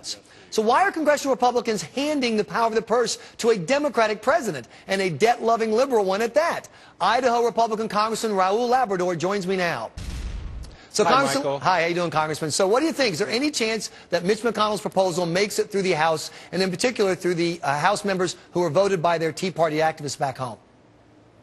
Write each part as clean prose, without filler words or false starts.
cuts. So why are congressional Republicans handing the power of the purse to a Democratic president, and a debt-loving liberal one at that? Idaho Republican Congressman Labrador joins me now. So, Hi, Congressman, Michael. hi, how you doing, Congressman? So what do you think? Is there any chance that Mitch McConnell's proposal makes it through the House, and in particular through the House members who were voted by their Tea Party activists back home?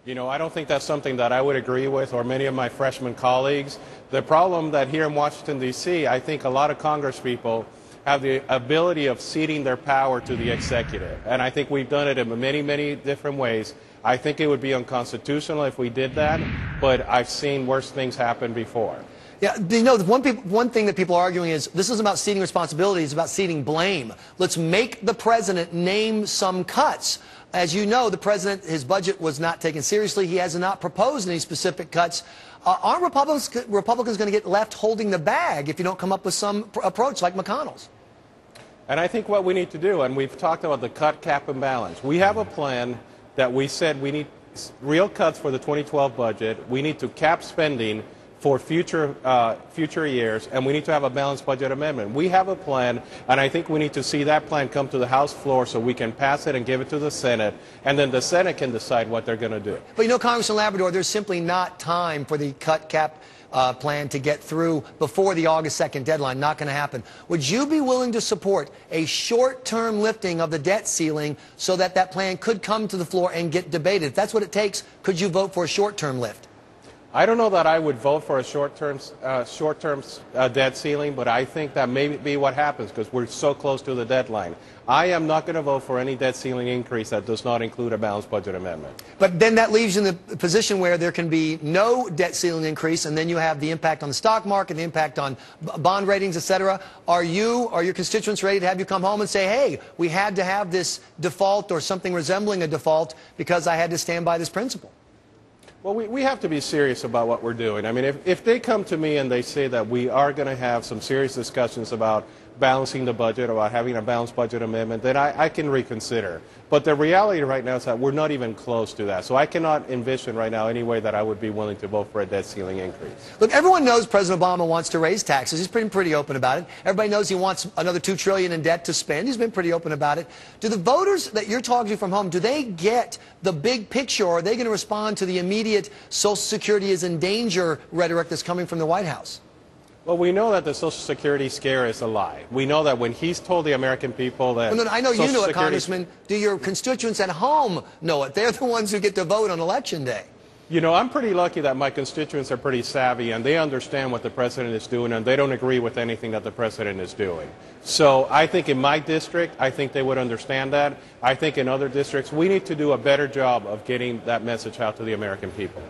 You know, I don't think that's something that I would agree with, or many of my freshman colleagues. The problem that here in Washington, D.C., I think a lot of Congress people have the ability of ceding their power to the executive. And I think we've done it in many, many different ways. I think it would be unconstitutional if we did that, but I've seen worse things happen before. Yeah, you know, one thing that people are arguing is this isn't about ceding responsibility, it's about ceding blame. Let's make the president name some cuts. As you know, the president, his budget was not taken seriously. He has not proposed any specific cuts. Aren't Republicans going to get left holding the bag if you don't come up with some approach like McConnell's? And I think what we need to do, and we've talked about the cut, cap, and balance. We have a plan that we said we need real cuts for the 2012 budget. We need to cap spending for future years, and we need to have a balanced budget amendment. We have a plan, and I think we need to see that plan come to the House floor so we can pass it and give it to the Senate, and then the Senate can decide what they're going to do. But you know, Congressman Labrador, there's simply not time for the cut, cap plan to get through before the August 2nd deadline. Not going to happen. Would you be willing to support a short-term lifting of the debt ceiling so that that plan could come to the floor and get debated? If that's what it takes, could you vote for a short-term lift? I don't know that I would vote for a short-term debt ceiling, but I think that may be what happens because we're so close to the deadline. I am not going to vote for any debt ceiling increase that does not include a balanced budget amendment. But then that leaves you in the position where there can be no debt ceiling increase, and then you have the impact on the stock market, the impact on bond ratings, etc. Are your constituents ready to have you come home and say, hey, we had to have this default or something resembling a default because I had to stand by this principle? Well, we have to be serious about what we're doing. I mean, if they come to me and they say that we are going to have some serious discussions about balancing the budget, about having a balanced budget amendment, then I can reconsider. But the reality right now is that we're not even close to that. So I cannot envision right now any way that I would be willing to vote for a debt ceiling increase. Look, everyone knows President Obama wants to raise taxes. He's been pretty open about it. Everybody knows he wants another $2 trillion in debt to spend. He's been pretty open about it. Do the voters that you're talking to from home, do they get the big picture, or are they going to respond to the immediate Social Security is in danger rhetoric that's coming from the White House? Well, we know that the Social Security scare is a lie. We know that when he's told the American people that... Well, no, I know you know it, Congressman. Do your constituents at home know it? They're the ones who get to vote on Election Day. You know, I'm pretty lucky that my constituents are pretty savvy and they understand what the president is doing, and they don't agree with anything that the president is doing. So I think in my district, I think they would understand that. I think in other districts, we need to do a better job of getting that message out to the American people.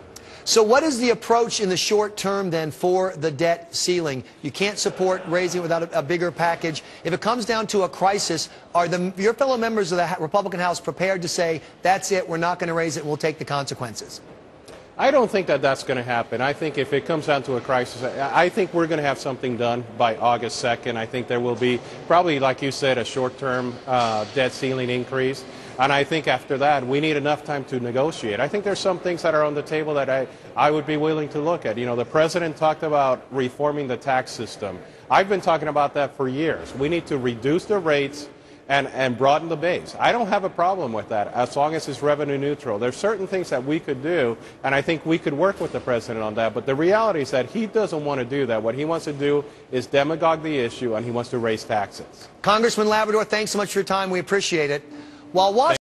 So what is the approach in the short term then for the debt ceiling? You can't support raising it without a bigger package. If it comes down to a crisis, are your fellow members of the Republican House prepared to say, that's it, we're not going to raise it, we'll take the consequences? I don't think that that's going to happen. I think if it comes down to a crisis, I think we're going to have something done by August 2nd. I think there will be probably, like you said, a short-term debt ceiling increase. And I think after that, we need enough time to negotiate. I think there's some things that are on the table that I would be willing to look at. You know, the president talked about reforming the tax system. I've been talking about that for years. We need to reduce the rates and broaden the base. I don't have a problem with that as long as it's revenue neutral. There's certain things that we could do, and I think we could work with the president on that. But the reality is that he doesn't want to do that. What he wants to do is demagogue the issue, and he wants to raise taxes. Congressman Labrador, thanks so much for your time. We appreciate it. While